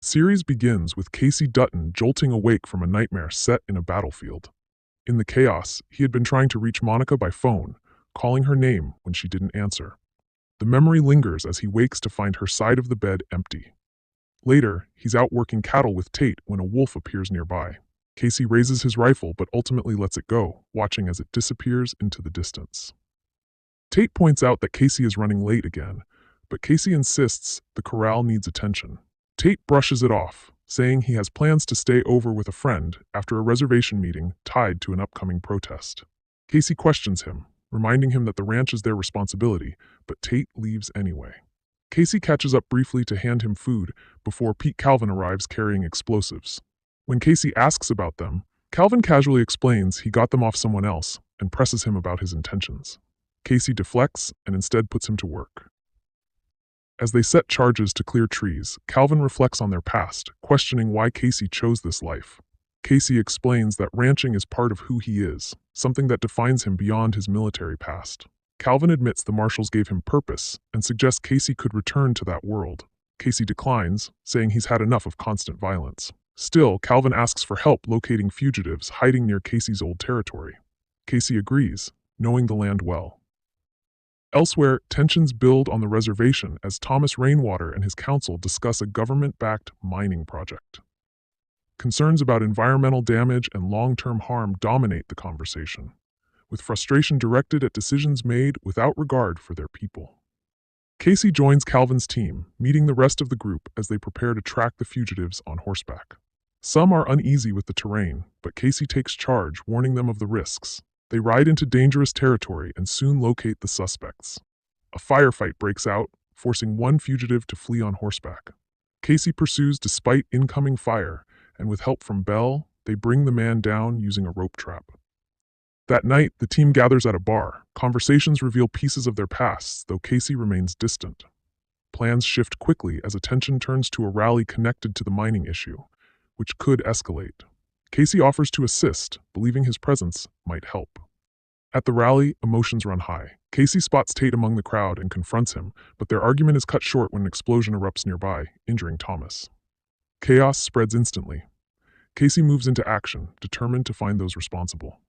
Series begins with Casey Dutton jolting awake from a nightmare set in a battlefield. In the chaos, he had been trying to reach Monica by phone, calling her name when she didn't answer. The memory lingers as he wakes to find her side of the bed empty. Later, he's out working cattle with Tate when a wolf appears nearby. Casey raises his rifle but ultimately lets it go, watching as it disappears into the distance. Tate points out that Casey is running late again, but Casey insists the corral needs attention. Tate brushes it off, saying he has plans to stay over with a friend after a reservation meeting tied to an upcoming protest. Casey questions him, reminding him that the ranch is their responsibility, but Tate leaves anyway. Casey catches up briefly to hand him food before Pete Calvin arrives carrying explosives. When Casey asks about them, Calvin casually explains he got them off someone else and presses him about his intentions. Casey deflects and instead puts him to work. As they set charges to clear trees, Calvin reflects on their past, questioning why Casey chose this life. Casey explains that ranching is part of who he is, something that defines him beyond his military past. Calvin admits the Marshals gave him purpose and suggests Casey could return to that world. Casey declines, saying he's had enough of constant violence. Still, Calvin asks for help locating fugitives hiding near Casey's old territory. Casey agrees, knowing the land well. Elsewhere, tensions build on the reservation as Thomas Rainwater and his council discuss a government-backed mining project. Concerns about environmental damage and long-term harm dominate the conversation, with frustration directed at decisions made without regard for their people. Casey joins Calvin's team, meeting the rest of the group as they prepare to track the fugitives on horseback. Some are uneasy with the terrain, but Casey takes charge, warning them of the risks. They ride into dangerous territory and soon locate the suspects. A firefight breaks out, forcing one fugitive to flee on horseback. Casey pursues despite incoming fire, and with help from Bell, they bring the man down using a rope trap. That night, the team gathers at a bar. Conversations reveal pieces of their pasts, though Casey remains distant. Plans shift quickly as attention turns to a rally connected to the mining issue, which could escalate. Casey offers to assist, believing his presence might help. At the rally, emotions run high. Casey spots Tate among the crowd and confronts him, but their argument is cut short when an explosion erupts nearby, injuring Thomas. Chaos spreads instantly. Casey moves into action, determined to find those responsible.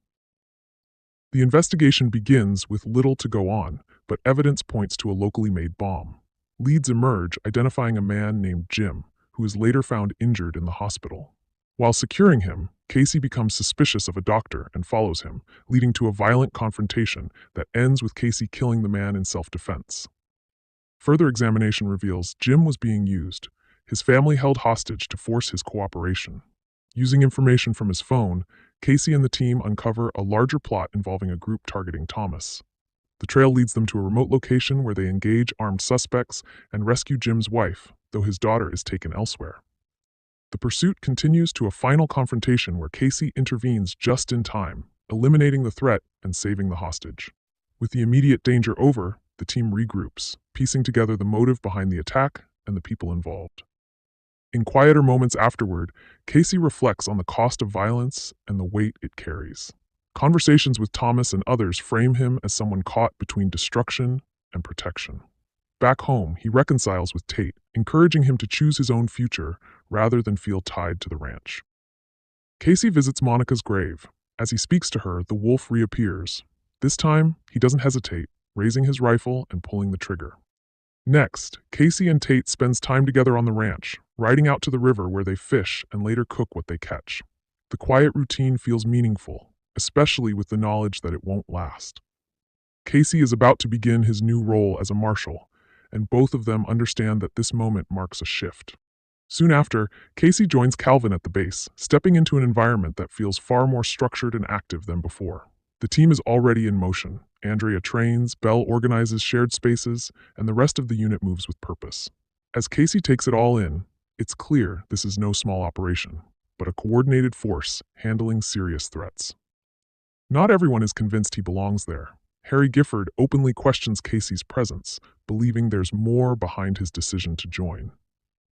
The investigation begins with little to go on, but evidence points to a locally made bomb. Leads emerge, identifying a man named Jim, who is later found injured in the hospital. While securing him, Casey becomes suspicious of a doctor and follows him, leading to a violent confrontation that ends with Casey killing the man in self-defense. Further examination reveals Jim was being used, his family held hostage to force his cooperation. Using information from his phone, Casey and the team uncover a larger plot involving a group targeting Thomas. The trail leads them to a remote location where they engage armed suspects and rescue Jim's wife, though his daughter is taken elsewhere. The pursuit continues to a final confrontation where Casey intervenes just in time, eliminating the threat and saving the hostage. With the immediate danger over, the team regroups, piecing together the motive behind the attack and the people involved. In quieter moments afterward, Casey reflects on the cost of violence and the weight it carries. Conversations with Thomas and others frame him as someone caught between destruction and protection. Back home, he reconciles with Tate, encouraging him to choose his own future rather than feel tied to the ranch. Casey visits Monica's grave. As he speaks to her, the wolf reappears. This time, he doesn't hesitate, raising his rifle and pulling the trigger. Next, Casey and Tate spends time together on the ranch, riding out to the river where they fish and later cook what they catch. The quiet routine feels meaningful, especially with the knowledge that it won't last. Casey is about to begin his new role as a marshal, and both of them understand that this moment marks a shift. Soon after, Casey joins Calvin at the base, stepping into an environment that feels far more structured and active than before. The team is already in motion. Andrea trains, Belle organizes shared spaces, and the rest of the unit moves with purpose. As Casey takes it all in, it's clear this is no small operation, but a coordinated force handling serious threats. Not everyone is convinced he belongs there. Harry Gifford openly questions Casey's presence, believing there's more behind his decision to join.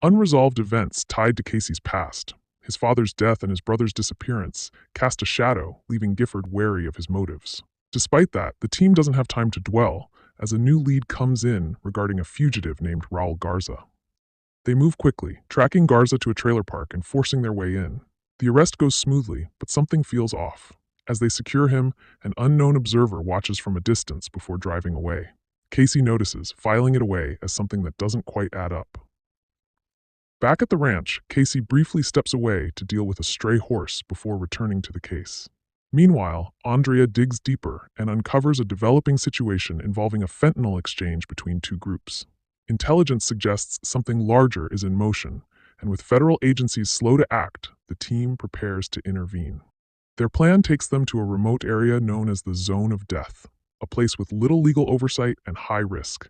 Unresolved events tied to Casey's past, his father's death and his brother's disappearance, cast a shadow, leaving Gifford wary of his motives. Despite that, the team doesn't have time to dwell, as a new lead comes in regarding a fugitive named Raul Garza. They move quickly, tracking Garza to a trailer park and forcing their way in. The arrest goes smoothly, but something feels off. As they secure him, an unknown observer watches from a distance before driving away. Casey notices, filing it away as something that doesn't quite add up. Back at the ranch, Casey briefly steps away to deal with a stray horse before returning to the case. Meanwhile, Andrea digs deeper and uncovers a developing situation involving a fentanyl exchange between two groups. Intelligence suggests something larger is in motion, and with federal agencies slow to act, the team prepares to intervene. Their plan takes them to a remote area known as the Zone of Death, a place with little legal oversight and high risk.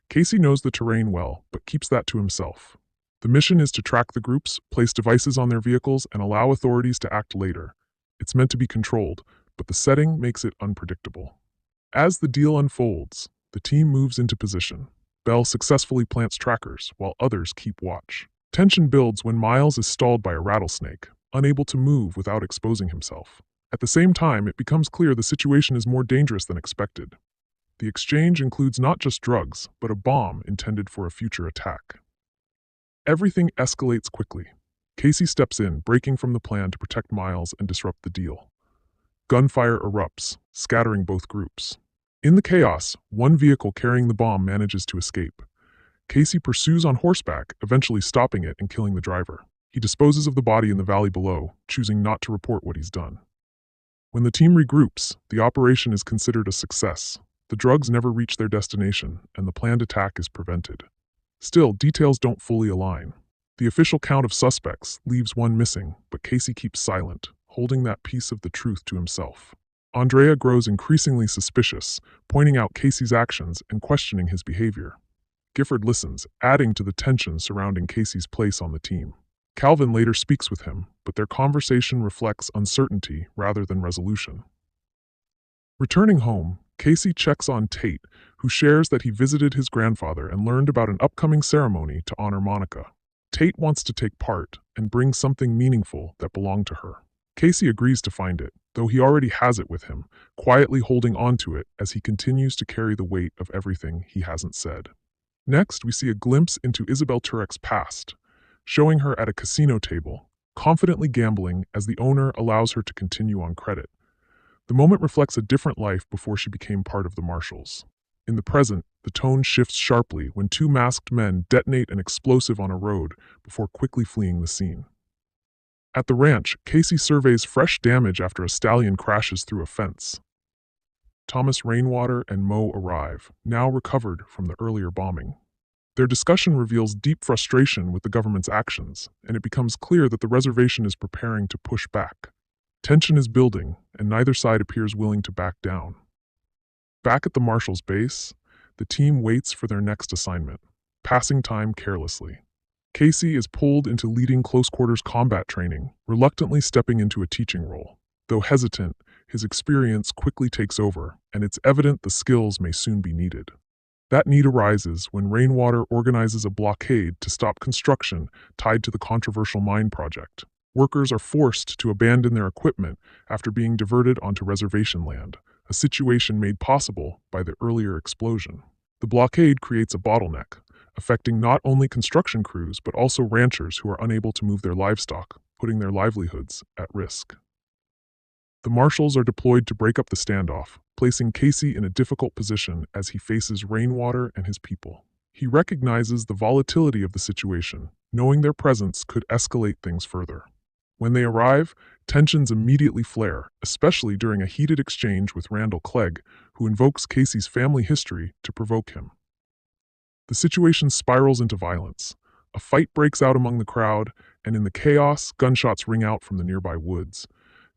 Casey knows the terrain well, but keeps that to himself. The mission is to track the groups, place devices on their vehicles, and allow authorities to act later. It's meant to be controlled, but the setting makes it unpredictable. As the deal unfolds, the team moves into position. Bell successfully plants trackers, while others keep watch. Tension builds when Miles is stalled by a rattlesnake, unable to move without exposing himself. At the same time, it becomes clear the situation is more dangerous than expected. The exchange includes not just drugs, but a bomb intended for a future attack. Everything escalates quickly. Casey steps in, breaking from the plan to protect Miles and disrupt the deal. Gunfire erupts, scattering both groups. In the chaos, one vehicle carrying the bomb manages to escape. Casey pursues on horseback, eventually stopping it and killing the driver. He disposes of the body in the valley below, choosing not to report what he's done. When the team regroups, the operation is considered a success. The drugs never reach their destination, and the planned attack is prevented. Still, details don't fully align. The official count of suspects leaves one missing, but Casey keeps silent, holding that piece of the truth to himself. Andrea grows increasingly suspicious, pointing out Casey's actions and questioning his behavior. Gifford listens, adding to the tension surrounding Casey's place on the team. Calvin later speaks with him, but their conversation reflects uncertainty rather than resolution. Returning home, Casey checks on Tate, who shares that he visited his grandfather and learned about an upcoming ceremony to honor Monica. Tate wants to take part and bring something meaningful that belonged to her. Casey agrees to find it, though he already has it with him, quietly holding on to it as he continues to carry the weight of everything he hasn't said. Next, we see a glimpse into Isabel Turek's past, showing her at a casino table, confidently gambling as the owner allows her to continue on credit. The moment reflects a different life before she became part of the Marshals. In the present, the tone shifts sharply when two masked men detonate an explosive on a road before quickly fleeing the scene. At the ranch, Casey surveys fresh damage after a stallion crashes through a fence. Thomas Rainwater and Mo arrive, now recovered from the earlier bombing. Their discussion reveals deep frustration with the government's actions, and it becomes clear that the reservation is preparing to push back. Tension is building, and neither side appears willing to back down. Back at the Marshals' base, the team waits for their next assignment, passing time carelessly. Casey is pulled into leading close-quarters combat training, reluctantly stepping into a teaching role. Though hesitant, his experience quickly takes over, and it's evident the skills may soon be needed. That need arises when Rainwater organizes a blockade to stop construction tied to the controversial mine project. Workers are forced to abandon their equipment after being diverted onto reservation land, a situation made possible by the earlier explosion. The blockade creates a bottleneck, affecting not only construction crews but also ranchers who are unable to move their livestock, putting their livelihoods at risk. The Marshals are deployed to break up the standoff, placing Casey in a difficult position as he faces Rainwater and his people. He recognizes the volatility of the situation, knowing their presence could escalate things further. When they arrive, tensions immediately flare, especially during a heated exchange with Randall Clegg, who invokes Casey's family history to provoke him. The situation spirals into violence. A fight breaks out among the crowd, and in the chaos, gunshots ring out from the nearby woods.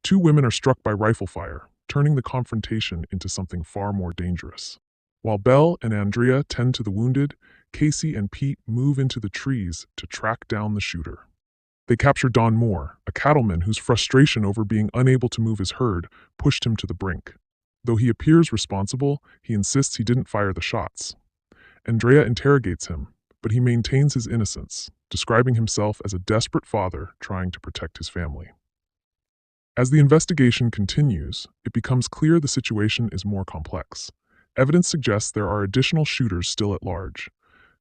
Two women are struck by rifle fire, turning the confrontation into something far more dangerous. While Belle and Andrea tend to the wounded, Casey and Pete move into the trees to track down the shooter. They capture Don Moore, a cattleman whose frustration over being unable to move his herd pushed him to the brink. Though he appears responsible, he insists he didn't fire the shots. Andrea interrogates him, but he maintains his innocence, describing himself as a desperate father trying to protect his family. As the investigation continues, it becomes clear the situation is more complex. Evidence suggests there are additional shooters still at large.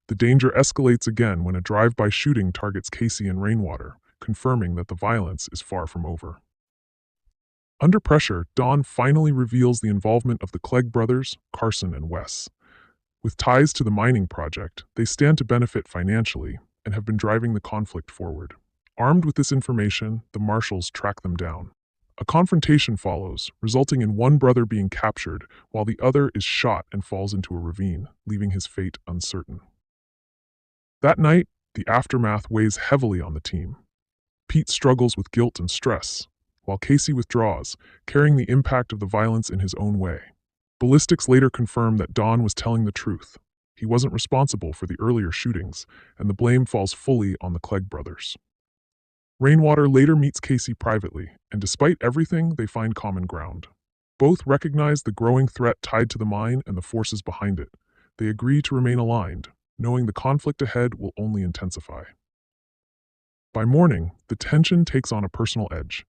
The danger escalates again when a drive-by shooting targets Casey and Rainwater, confirming that the violence is far from over. Under pressure, Dawn finally reveals the involvement of the Clegg brothers, Carson and Wes. With ties to the mining project, they stand to benefit financially and have been driving the conflict forward. Armed with this information, the Marshals track them down. A confrontation follows, resulting in one brother being captured while the other is shot and falls into a ravine, leaving his fate uncertain. That night, the aftermath weighs heavily on the team. Pete struggles with guilt and stress, while Casey withdraws, carrying the impact of the violence in his own way. Ballistics later confirm that Don was telling the truth. He wasn't responsible for the earlier shootings, and the blame falls fully on the Clegg brothers. Rainwater later meets Casey privately, and despite everything, they find common ground. Both recognize the growing threat tied to the mine and the forces behind it. They agree to remain aligned, knowing the conflict ahead will only intensify. By morning, the tension takes on a personal edge.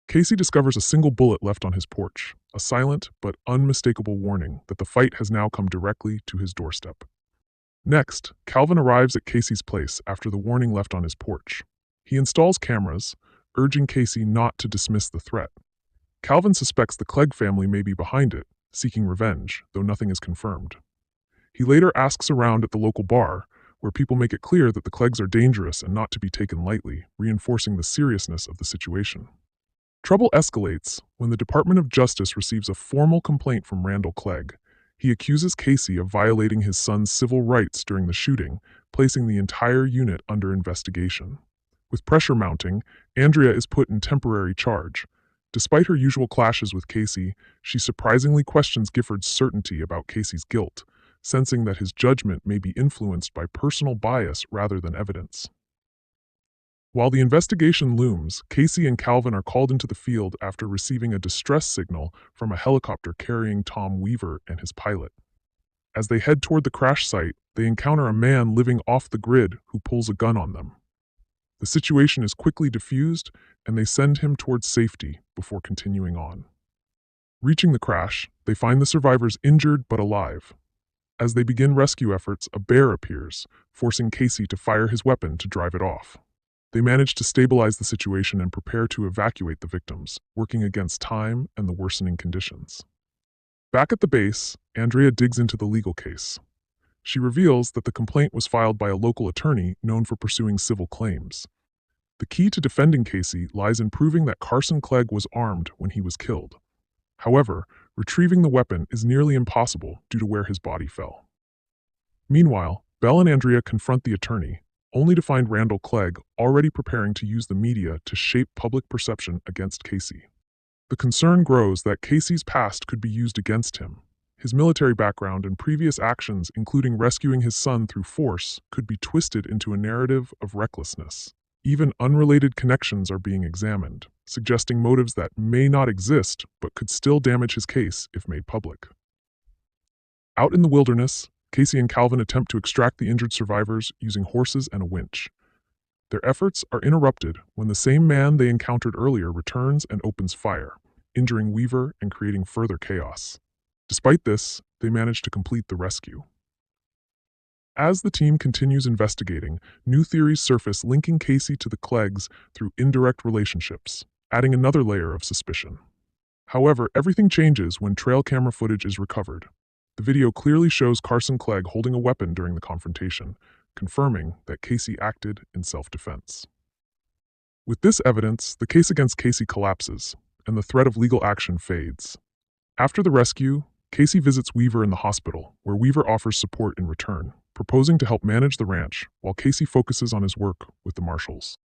Casey discovers a single bullet left on his porch, a silent but unmistakable warning that the fight has now come directly to his doorstep. Next, Calvin arrives at Casey's place after the warning left on his porch. He installs cameras, urging Casey not to dismiss the threat. Calvin suspects the Clegg family may be behind it, seeking revenge, though nothing is confirmed. He later asks around at the local bar, where people make it clear that the Cleggs are dangerous and not to be taken lightly, reinforcing the seriousness of the situation. Trouble escalates when the Department of Justice receives a formal complaint from Randall Clegg. He accuses Casey of violating his son's civil rights during the shooting, placing the entire unit under investigation. With pressure mounting, Andrea is put in temporary charge. Despite her usual clashes with Casey, she surprisingly questions Gifford's certainty about Casey's guilt, sensing that his judgment may be influenced by personal bias rather than evidence. While the investigation looms, Casey and Calvin are called into the field after receiving a distress signal from a helicopter carrying Tom Weaver and his pilot. As they head toward the crash site, they encounter a man living off the grid who pulls a gun on them. The situation is quickly diffused, and they send him towards safety before continuing on. Reaching the crash, they find the survivors injured but alive. As they begin rescue efforts, a bear appears, forcing Casey to fire his weapon to drive it off. They manage to stabilize the situation and prepare to evacuate the victims, working against time and the worsening conditions. Back at the base, Andrea digs into the legal case. She reveals that the complaint was filed by a local attorney known for pursuing civil claims. The key to defending Casey lies in proving that Carson Clegg was armed when he was killed. However, retrieving the weapon is nearly impossible due to where his body fell. Meanwhile, Belle and Andrea confront the attorney, only to find Randall Clegg already preparing to use the media to shape public perception against Casey. The concern grows that Casey's past could be used against him. His military background and previous actions, including rescuing his son through force, could be twisted into a narrative of recklessness. Even unrelated connections are being examined, suggesting motives that may not exist but could still damage his case if made public. Out in the wilderness, Casey and Calvin attempt to extract the injured survivors using horses and a winch. Their efforts are interrupted when the same man they encountered earlier returns and opens fire, injuring Weaver and creating further chaos. Despite this, they manage to complete the rescue. As the team continues investigating, new theories surface linking Casey to the Cleggs through indirect relationships, adding another layer of suspicion. However, everything changes when trail camera footage is recovered. The video clearly shows Carson Clegg holding a weapon during the confrontation, confirming that Casey acted in self-defense. With this evidence, the case against Casey collapses, and the threat of legal action fades. After the rescue, Casey visits Weaver in the hospital, where Weaver offers support in return, proposing to help manage the ranch while Casey focuses on his work with the Marshals.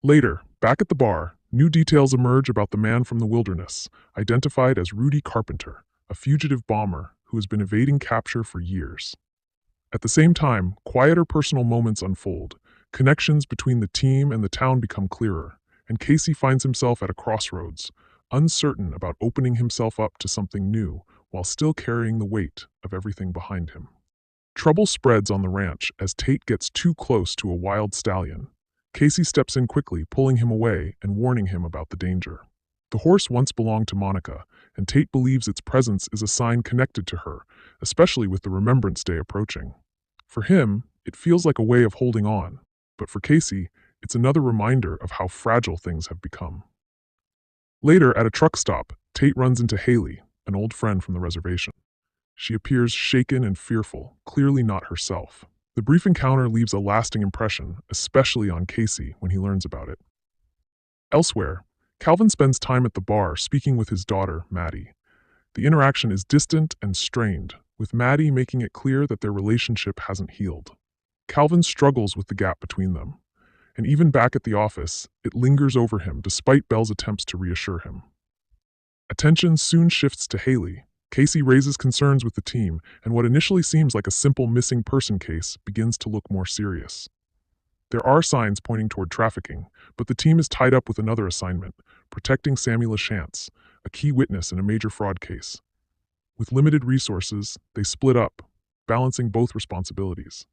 Later, back at the bar, new details emerge about the man from the wilderness, identified as Rudy Carpenter, a fugitive bomber who has been evading capture for years. At the same time, quieter personal moments unfold. Connections between the team and the town become clearer, and Casey finds himself at a crossroads, uncertain about opening himself up to something new while still carrying the weight of everything behind him. Trouble spreads on the ranch as Tate gets too close to a wild stallion. Casey steps in quickly, pulling him away and warning him about the danger. The horse once belonged to Monica, and Tate believes its presence is a sign connected to her, especially with the Remembrance Day approaching. For him, it feels like a way of holding on, but for Casey, it's another reminder of how fragile things have become. Later, at a truck stop, Tate runs into Haley, an old friend from the reservation. She appears shaken and fearful, clearly not herself. The brief encounter leaves a lasting impression, especially on Casey when he learns about it. Elsewhere, Calvin spends time at the bar speaking with his daughter, Maddie. The interaction is distant and strained, with Maddie making it clear that their relationship hasn't healed. Calvin struggles with the gap between them, and even back at the office, it lingers over him despite Belle's attempts to reassure him. Attention soon shifts to Haley. Casey raises concerns with the team, and what initially seems like a simple missing person case begins to look more serious. There are signs pointing toward trafficking, but the team is tied up with another assignment, protecting Sammy LaChance, a key witness in a major fraud case. With limited resources, they split up, balancing both responsibilities.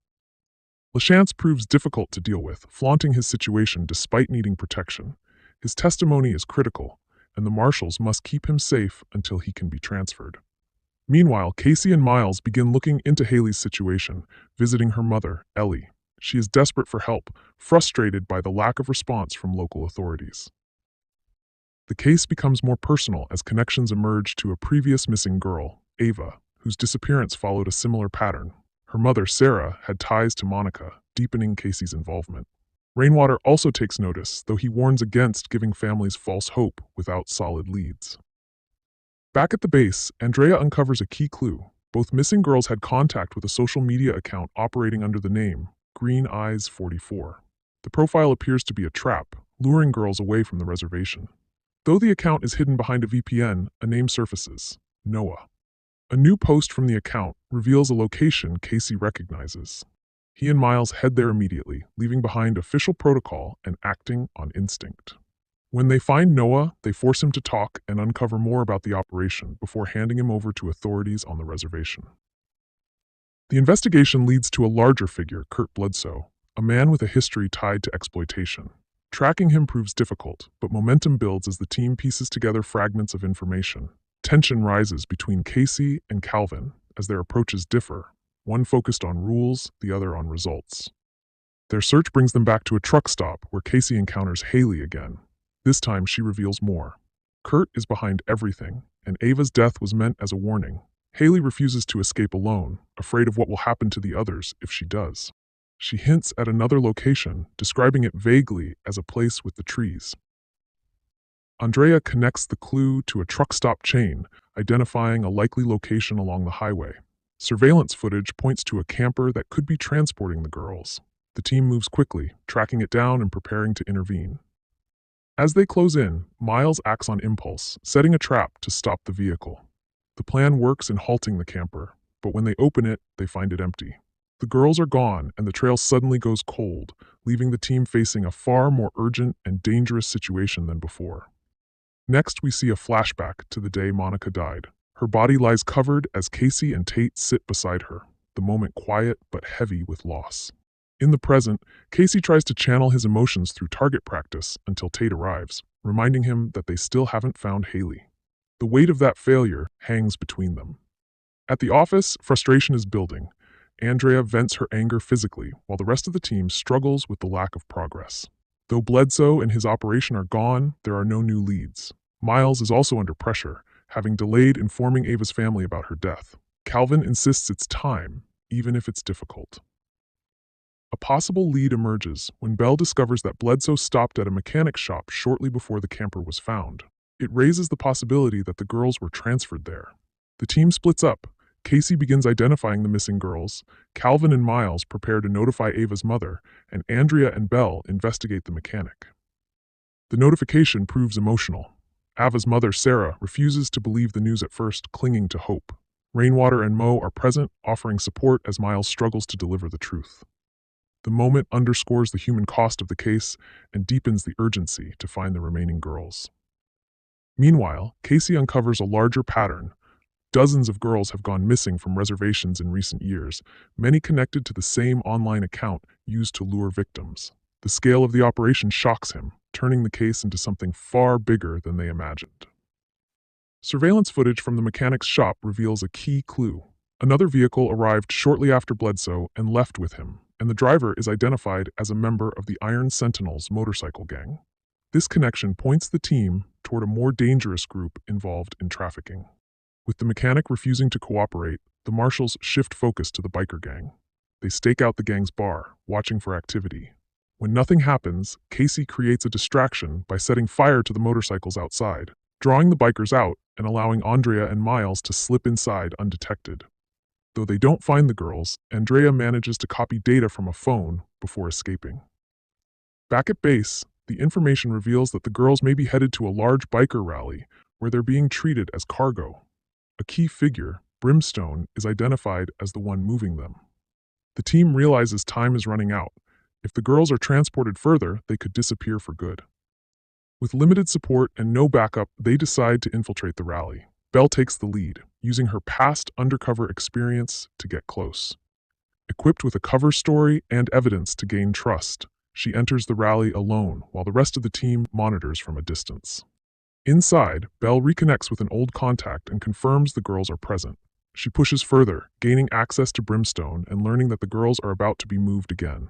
LaChance proves difficult to deal with, flaunting his situation despite needing protection. His testimony is critical, and the Marshals must keep him safe until he can be transferred. Meanwhile, Casey and Miles begin looking into Haley's situation, visiting her mother, Ellie. She is desperate for help, frustrated by the lack of response from local authorities. The case becomes more personal as connections emerge to a previous missing girl, Ava, whose disappearance followed a similar pattern. Her mother, Sarah, had ties to Monica, deepening Casey's involvement. Rainwater also takes notice, though he warns against giving families false hope without solid leads. Back at the base, Andrea uncovers a key clue. Both missing girls had contact with a social media account operating under the name Green Eyes 44. The profile appears to be a trap, luring girls away from the reservation. Though the account is hidden behind a VPN, a name surfaces: Noah. A new post from the account reveals a location Casey recognizes. He and Miles head there immediately, leaving behind official protocol and acting on instinct. When they find Noah, they force him to talk and uncover more about the operation before handing him over to authorities on the reservation. The investigation leads to a larger figure, Kurt Bledsoe, a man with a history tied to exploitation. Tracking him proves difficult, but momentum builds as the team pieces together fragments of information. Tension rises between Casey and Calvin as their approaches differ, one focused on rules, the other on results. Their search brings them back to a truck stop where Casey encounters Haley again. This time she reveals more. Kurt is behind everything, and Ava's death was meant as a warning. Haley refuses to escape alone, afraid of what will happen to the others if she does. She hints at another location, describing it vaguely as a place with the trees. Andrea connects the clue to a truck stop chain, identifying a likely location along the highway. Surveillance footage points to a camper that could be transporting the girls. The team moves quickly, tracking it down and preparing to intervene. As they close in, Miles acts on impulse, setting a trap to stop the vehicle. The plan works in halting the camper, but when they open it, they find it empty. The girls are gone, and the trail suddenly goes cold, leaving the team facing a far more urgent and dangerous situation than before. Next, we see a flashback to the day Monica died. Her body lies covered as Casey and Tate sit beside her, the moment quiet but heavy with loss. In the present, Casey tries to channel his emotions through target practice until Tate arrives, reminding him that they still haven't found Haley. The weight of that failure hangs between them. At the office, frustration is building. Andrea vents her anger physically, while the rest of the team struggles with the lack of progress. Though Bledsoe and his operation are gone, there are no new leads. Miles is also under pressure, having delayed informing Ava's family about her death. Calvin insists it's time, even if it's difficult. A possible lead emerges when Belle discovers that Bledsoe stopped at a mechanic shop shortly before the camper was found. It raises the possibility that the girls were transferred there. The team splits up. Casey begins identifying the missing girls, Calvin and Miles prepare to notify Ava's mother, and Andrea and Belle investigate the mechanic. The notification proves emotional. Ava's mother, Sarah, refuses to believe the news at first, clinging to hope. Rainwater and Mo are present, offering support as Miles struggles to deliver the truth. The moment underscores the human cost of the case and deepens the urgency to find the remaining girls. Meanwhile, Casey uncovers a larger pattern. Dozens of girls have gone missing from reservations in recent years, many connected to the same online account used to lure victims. The scale of the operation shocks him, turning the case into something far bigger than they imagined. Surveillance footage from the mechanic's shop reveals a key clue. Another vehicle arrived shortly after Bledsoe and left with him, and the driver is identified as a member of the Iron Sentinels motorcycle gang. This connection points the team toward a more dangerous group involved in trafficking. With the mechanic refusing to cooperate, the marshals shift focus to the biker gang. They stake out the gang's bar, watching for activity. When nothing happens, Casey creates a distraction by setting fire to the motorcycles outside, drawing the bikers out and allowing Andrea and Miles to slip inside undetected. Though they don't find the girls, Andrea manages to copy data from a phone before escaping. Back at base, the information reveals that the girls may be headed to a large biker rally where they're being treated as cargo. A key figure, Brimstone, is identified as the one moving them. The team realizes time is running out. If the girls are transported further, they could disappear for good. With limited support and no backup, they decide to infiltrate the rally. Belle takes the lead, using her past undercover experience to get close. Equipped with a cover story and evidence to gain trust, she enters the rally alone while the rest of the team monitors from a distance. Inside, Belle reconnects with an old contact and confirms the girls are present. She pushes further, gaining access to Brimstone and learning that the girls are about to be moved again.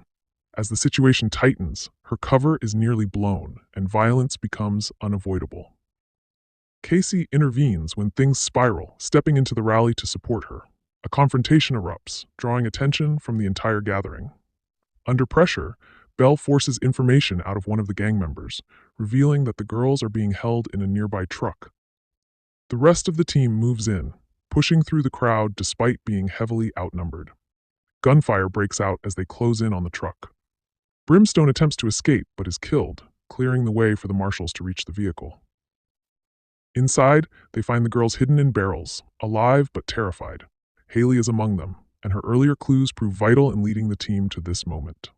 As the situation tightens, her cover is nearly blown and violence becomes unavoidable. Casey intervenes when things spiral, stepping into the rally to support her. A confrontation erupts, drawing attention from the entire gathering. Under pressure, Belle forces information out of one of the gang members, revealing that the girls are being held in a nearby truck. The rest of the team moves in, pushing through the crowd despite being heavily outnumbered. Gunfire breaks out as they close in on the truck. Brimstone attempts to escape but is killed, clearing the way for the marshals to reach the vehicle. Inside, they find the girls hidden in barrels, alive but terrified. Haley is among them, and her earlier clues prove vital in leading the team to this moment.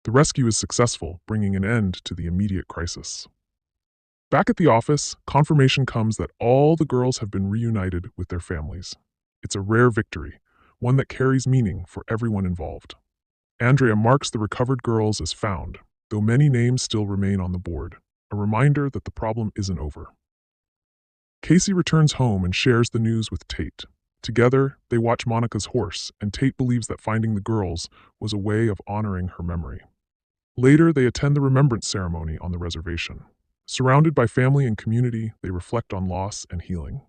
The rescue is successful, bringing an end to the immediate crisis. Back at the office, confirmation comes that all the girls have been reunited with their families. It's a rare victory, one that carries meaning for everyone involved. Andrea marks the recovered girls as found, though many names still remain on the board, a reminder that the problem isn't over. Casey returns home and shares the news with Tate. Together, they watch Monica's horse, and Tate believes that finding the girls was a way of honoring her memory. Later, they attend the remembrance ceremony on the reservation. Surrounded by family and community, they reflect on loss and healing.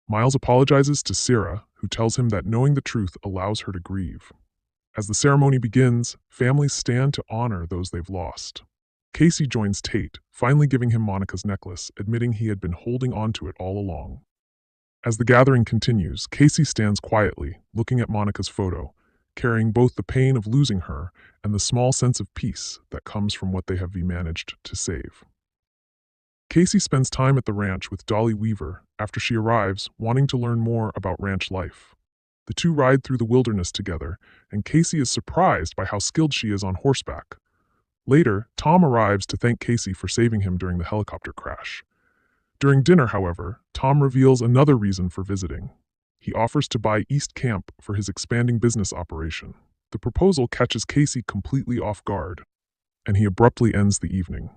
Miles apologizes to Sarah, who tells him that knowing the truth allows her to grieve. As the ceremony begins, families stand to honor those they've lost. Casey joins Tate, finally giving him Monica's necklace, admitting he had been holding onto it all along. As the gathering continues, Casey stands quietly, looking at Monica's photo, carrying both the pain of losing her and the small sense of peace that comes from what they have managed to save. Casey spends time at the ranch with Dolly Weaver after she arrives, wanting to learn more about ranch life. The two ride through the wilderness together, and Casey is surprised by how skilled she is on horseback. Later, Tom arrives to thank Casey for saving him during the helicopter crash. During dinner, however, Tom reveals another reason for visiting. He offers to buy East Camp for his expanding business operation. The proposal catches Casey completely off guard, and he abruptly ends the evening.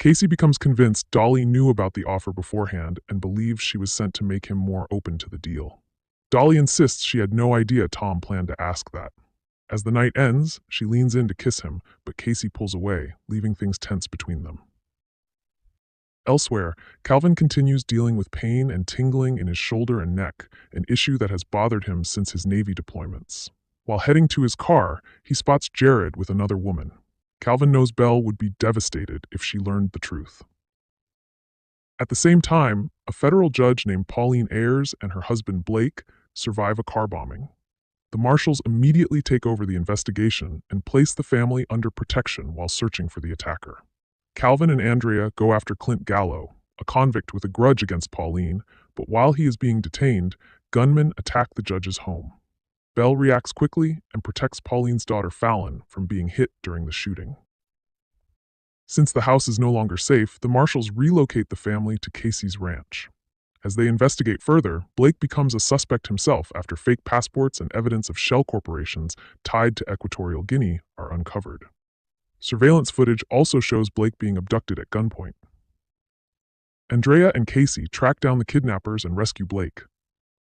Casey becomes convinced Dolly knew about the offer beforehand and believes she was sent to make him more open to the deal. Dolly insists she had no idea Tom planned to ask that. As the night ends, she leans in to kiss him, but Casey pulls away, leaving things tense between them. Elsewhere, Calvin continues dealing with pain and tingling in his shoulder and neck, an issue that has bothered him since his Navy deployments. While heading to his car, he spots Jared with another woman. Calvin knows Belle would be devastated if she learned the truth. At the same time, a federal judge named Pauline Ayers and her husband Blake survive a car bombing. The Marshals immediately take over the investigation and place the family under protection while searching for the attacker. Calvin and Andrea go after Clint Gallo, a convict with a grudge against Pauline, but while he is being detained, gunmen attack the judge's home. Belle reacts quickly and protects Pauline's daughter Fallon from being hit during the shooting. Since the house is no longer safe, the Marshals relocate the family to Casey's ranch. As they investigate further, Blake becomes a suspect himself after fake passports and evidence of shell corporations tied to Equatorial Guinea are uncovered. Surveillance footage also shows Blake being abducted at gunpoint. Andrea and Casey track down the kidnappers and rescue Blake.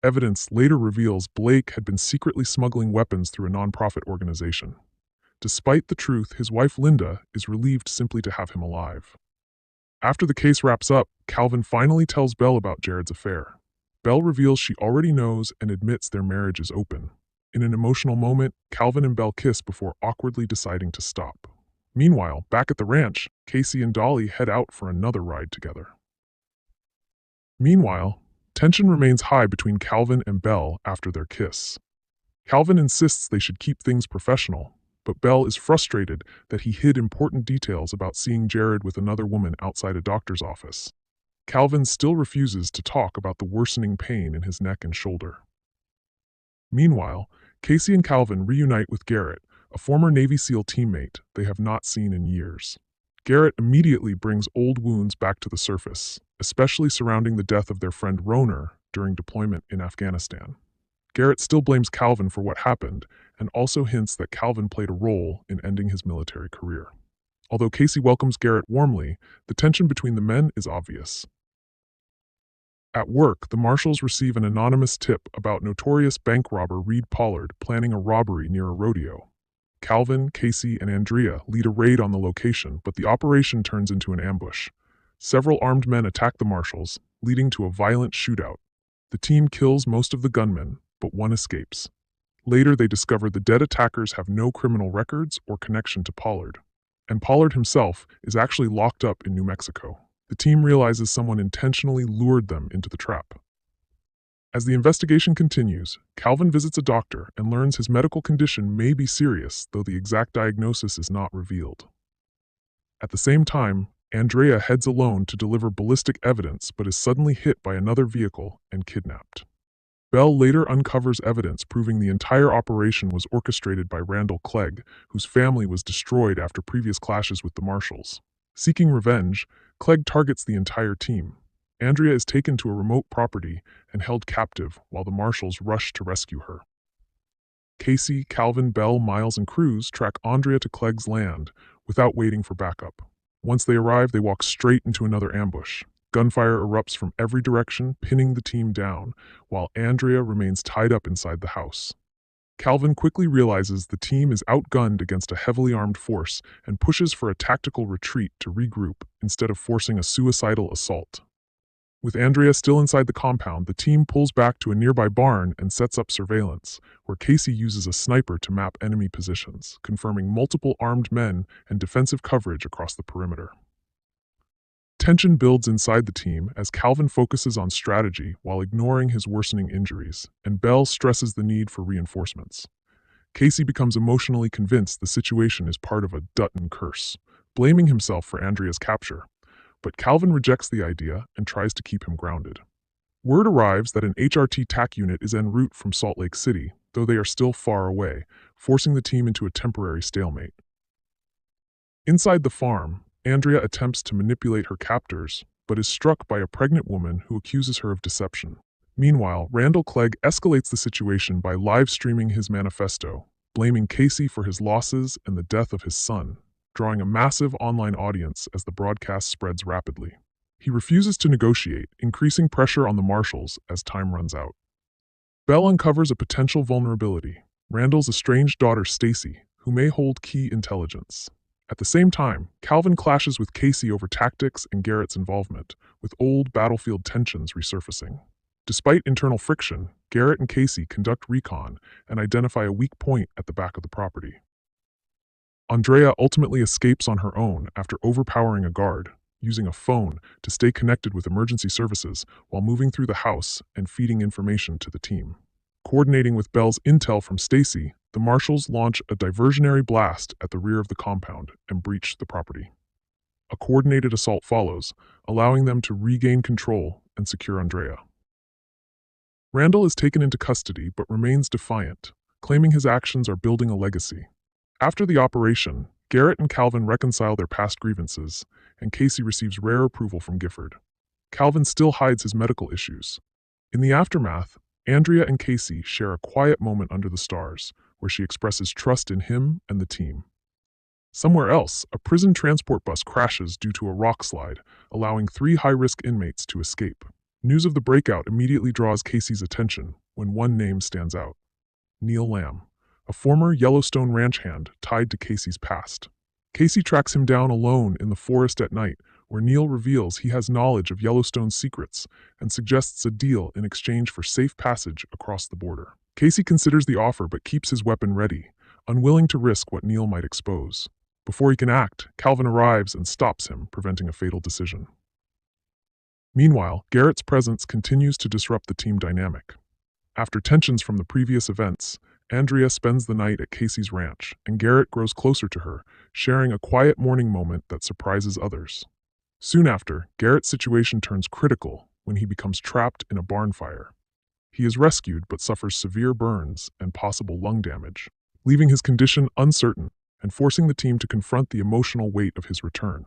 Evidence later reveals Blake had been secretly smuggling weapons through a nonprofit organization. Despite the truth, his wife Linda is relieved simply to have him alive. After the case wraps up, Calvin finally tells Belle about Jared's affair. Belle reveals she already knows and admits their marriage is open. In an emotional moment, Calvin and Belle kiss before awkwardly deciding to stop. Meanwhile, back at the ranch, Casey and Dolly head out for another ride together. Meanwhile, tension remains high between Calvin and Belle after their kiss. Calvin insists they should keep things professional, but Belle is frustrated that he hid important details about seeing Jared with another woman outside a doctor's office. Calvin still refuses to talk about the worsening pain in his neck and shoulder. Meanwhile, Casey and Calvin reunite with Garrett, a former Navy SEAL teammate they have not seen in years. Garrett immediately brings old wounds back to the surface, especially surrounding the death of their friend Roner during deployment in Afghanistan. Garrett still blames Calvin for what happened and also hints that Calvin played a role in ending his military career. Although Casey welcomes Garrett warmly, the tension between the men is obvious. At work, the Marshals receive an anonymous tip about notorious bank robber Reed Pollard planning a robbery near a rodeo. Calvin, Casey, and Andrea lead a raid on the location, but the operation turns into an ambush. Several armed men attack the Marshals, leading to a violent shootout. The team kills most of the gunmen, but one escapes. Later, they discover the dead attackers have no criminal records or connection to Pollard, and Pollard himself is actually locked up in New Mexico. The team realizes someone intentionally lured them into the trap. As the investigation continues, Calvin visits a doctor and learns his medical condition may be serious, though the exact diagnosis is not revealed. At the same time, Andrea heads alone to deliver ballistic evidence but is suddenly hit by another vehicle and kidnapped. Belle later uncovers evidence proving the entire operation was orchestrated by Randall Clegg, whose family was destroyed after previous clashes with the Marshals. Seeking revenge, Clegg targets the entire team. Andrea is taken to a remote property and held captive while the Marshals rush to rescue her. Casey, Calvin, Belle, Miles, and Cruz track Andrea to Clegg's land without waiting for backup. Once they arrive, they walk straight into another ambush. Gunfire erupts from every direction, pinning the team down, while Andrea remains tied up inside the house. Calvin quickly realizes the team is outgunned against a heavily armed force and pushes for a tactical retreat to regroup instead of forcing a suicidal assault. With Andrea still inside the compound, the team pulls back to a nearby barn and sets up surveillance, where Casey uses a sniper to map enemy positions, confirming multiple armed men and defensive coverage across the perimeter. Tension builds inside the team as Calvin focuses on strategy while ignoring his worsening injuries, and Belle stresses the need for reinforcements. Casey becomes emotionally convinced the situation is part of a Dutton curse, blaming himself for Andrea's capture. But Calvin rejects the idea and tries to keep him grounded. Word arrives that an HRT TAC unit is en route from Salt Lake City, though they are still far away, forcing the team into a temporary stalemate. Inside the farm, Andrea attempts to manipulate her captors, but is struck by a pregnant woman who accuses her of deception. Meanwhile, Randall Clegg escalates the situation by live-streaming his manifesto, blaming Casey for his losses and the death of his son, drawing a massive online audience as the broadcast spreads rapidly. He refuses to negotiate, increasing pressure on the Marshals as time runs out. Belle uncovers a potential vulnerability: Randall's estranged daughter Stacy, who may hold key intelligence. At the same time, Calvin clashes with Casey over tactics and Garrett's involvement, with old battlefield tensions resurfacing. Despite internal friction, Garrett and Casey conduct recon and identify a weak point at the back of the property. Andrea ultimately escapes on her own after overpowering a guard, using a phone to stay connected with emergency services while moving through the house and feeding information to the team. Coordinating with Belle's intel from Stacy, the Marshals launch a diversionary blast at the rear of the compound and breach the property. A coordinated assault follows, allowing them to regain control and secure Andrea. Randall is taken into custody but remains defiant, claiming his actions are building a legacy. After the operation, Garrett and Calvin reconcile their past grievances, and Casey receives rare approval from Gifford. Calvin still hides his medical issues. In the aftermath, Andrea and Casey share a quiet moment under the stars, where she expresses trust in him and the team. Somewhere else, a prison transport bus crashes due to a rock slide, allowing 3 high-risk inmates to escape. News of the breakout immediately draws Casey's attention when one name stands out: Neil Lamb, a former Yellowstone ranch hand tied to Casey's past. Casey tracks him down alone in the forest at night, where Neil reveals he has knowledge of Yellowstone's secrets and suggests a deal in exchange for safe passage across the border. Casey considers the offer but keeps his weapon ready, unwilling to risk what Neil might expose. Before he can act, Calvin arrives and stops him, preventing a fatal decision. Meanwhile, Garrett's presence continues to disrupt the team dynamic. After tensions from the previous events, Andrea spends the night at Casey's ranch, and Garrett grows closer to her, sharing a quiet morning moment that surprises others. Soon after, Garrett's situation turns critical when he becomes trapped in a barn fire. He is rescued but suffers severe burns and possible lung damage, leaving his condition uncertain and forcing the team to confront the emotional weight of his return.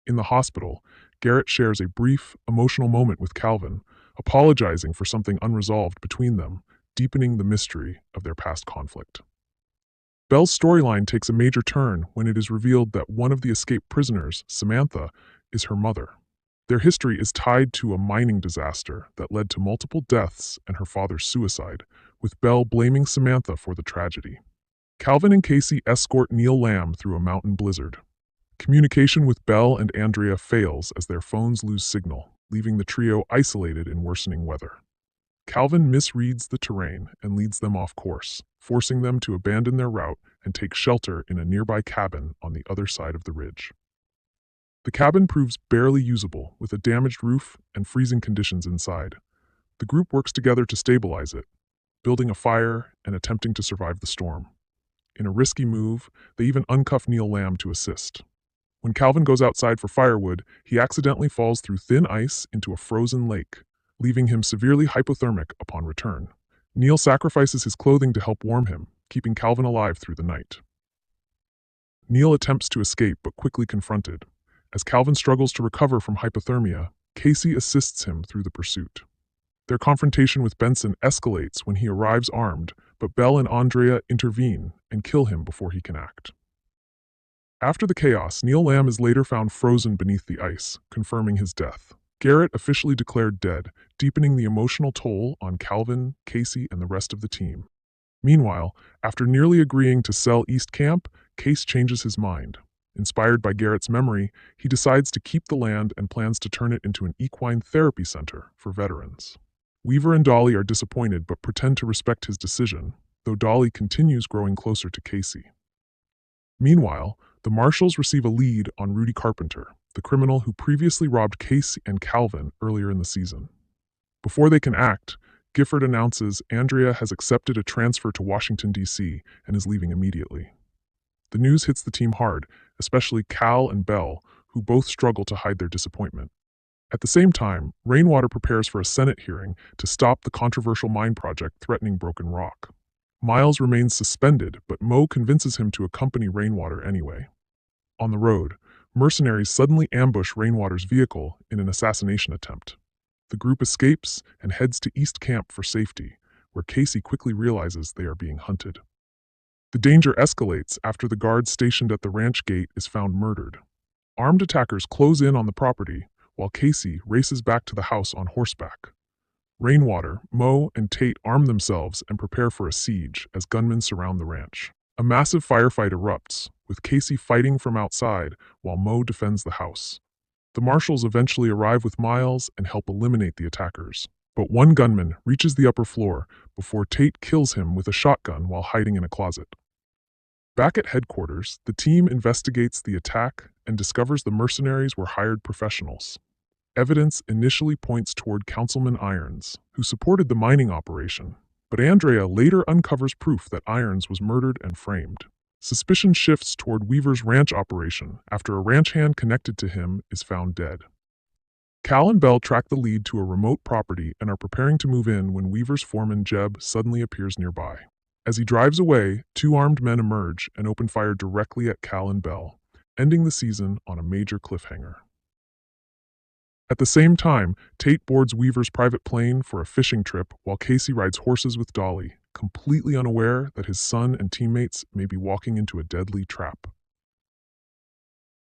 In the hospital, Garrett shares a brief, emotional moment with Calvin, apologizing for something unresolved between them, deepening the mystery of their past conflict. Belle's storyline takes a major turn when it is revealed that one of the escaped prisoners, Samantha, is her mother. Their history is tied to a mining disaster that led to multiple deaths and her father's suicide, with Belle blaming Samantha for the tragedy. Calvin and Casey escort Neil Lamb through a mountain blizzard. Communication with Belle and Andrea fails as their phones lose signal, leaving the trio isolated in worsening weather. Calvin misreads the terrain and leads them off course, forcing them to abandon their route and take shelter in a nearby cabin on the other side of the ridge. The cabin proves barely usable, with a damaged roof and freezing conditions inside. The group works together to stabilize it, building a fire and attempting to survive the storm. In a risky move, they even uncuff Neil Lamb to assist. When Calvin goes outside for firewood, he accidentally falls through thin ice into a frozen lake, leaving him severely hypothermic upon return. Neil sacrifices his clothing to help warm him, keeping Calvin alive through the night. Neil attempts to escape but quickly confronted. As Calvin struggles to recover from hypothermia, Casey assists him through the pursuit. Their confrontation with Benson escalates when he arrives armed, but Belle and Andrea intervene and kill him before he can act. After the chaos, Neil Lamb is later found frozen beneath the ice, confirming his death. Garrett officially declared dead, deepening the emotional toll on Calvin, Casey, and the rest of the team. Meanwhile, after nearly agreeing to sell East Camp, Case changes his mind. Inspired by Garrett's memory, he decides to keep the land and plans to turn it into an equine therapy center for veterans. Weaver and Dolly are disappointed but pretend to respect his decision, though Dolly continues growing closer to Casey. Meanwhile, the Marshals receive a lead on Rudy Carpenter, the criminal who previously robbed Casey and Calvin earlier in the season. Before they can act, Gifford announces Andrea has accepted a transfer to Washington, D.C. and is leaving immediately. The news hits the team hard, especially Cal and Belle, who both struggle to hide their disappointment. At the same time, Rainwater prepares for a Senate hearing to stop the controversial mine project threatening Broken Rock. Miles remains suspended, but Mo convinces him to accompany Rainwater anyway. On the road, mercenaries suddenly ambush Rainwater's vehicle in an assassination attempt. The group escapes and heads to East Camp for safety, where Casey quickly realizes they are being hunted. The danger escalates after the guard stationed at the ranch gate is found murdered. Armed attackers close in on the property, while Casey races back to the house on horseback. Rainwater, Mo, and Tate arm themselves and prepare for a siege as gunmen surround the ranch. A massive firefight erupts, with Casey fighting from outside while Mo defends the house. The Marshals eventually arrive with Miles and help eliminate the attackers. But one gunman reaches the upper floor before Tate kills him with a shotgun while hiding in a closet. Back at headquarters, the team investigates the attack and discovers the mercenaries were hired professionals. Evidence initially points toward Councilman Irons, who supported the mining operation, but Andrea later uncovers proof that Irons was murdered and framed. Suspicion shifts toward Weaver's ranch operation after a ranch hand connected to him is found dead. Cal and Belle track the lead to a remote property and are preparing to move in when Weaver's foreman Jeb suddenly appears nearby. As he drives away, two armed men emerge and open fire directly at Cal and Belle, ending the season on a major cliffhanger. At the same time, Tate boards Weaver's private plane for a fishing trip while Casey rides horses with Dolly, completely unaware that his son and teammates may be walking into a deadly trap.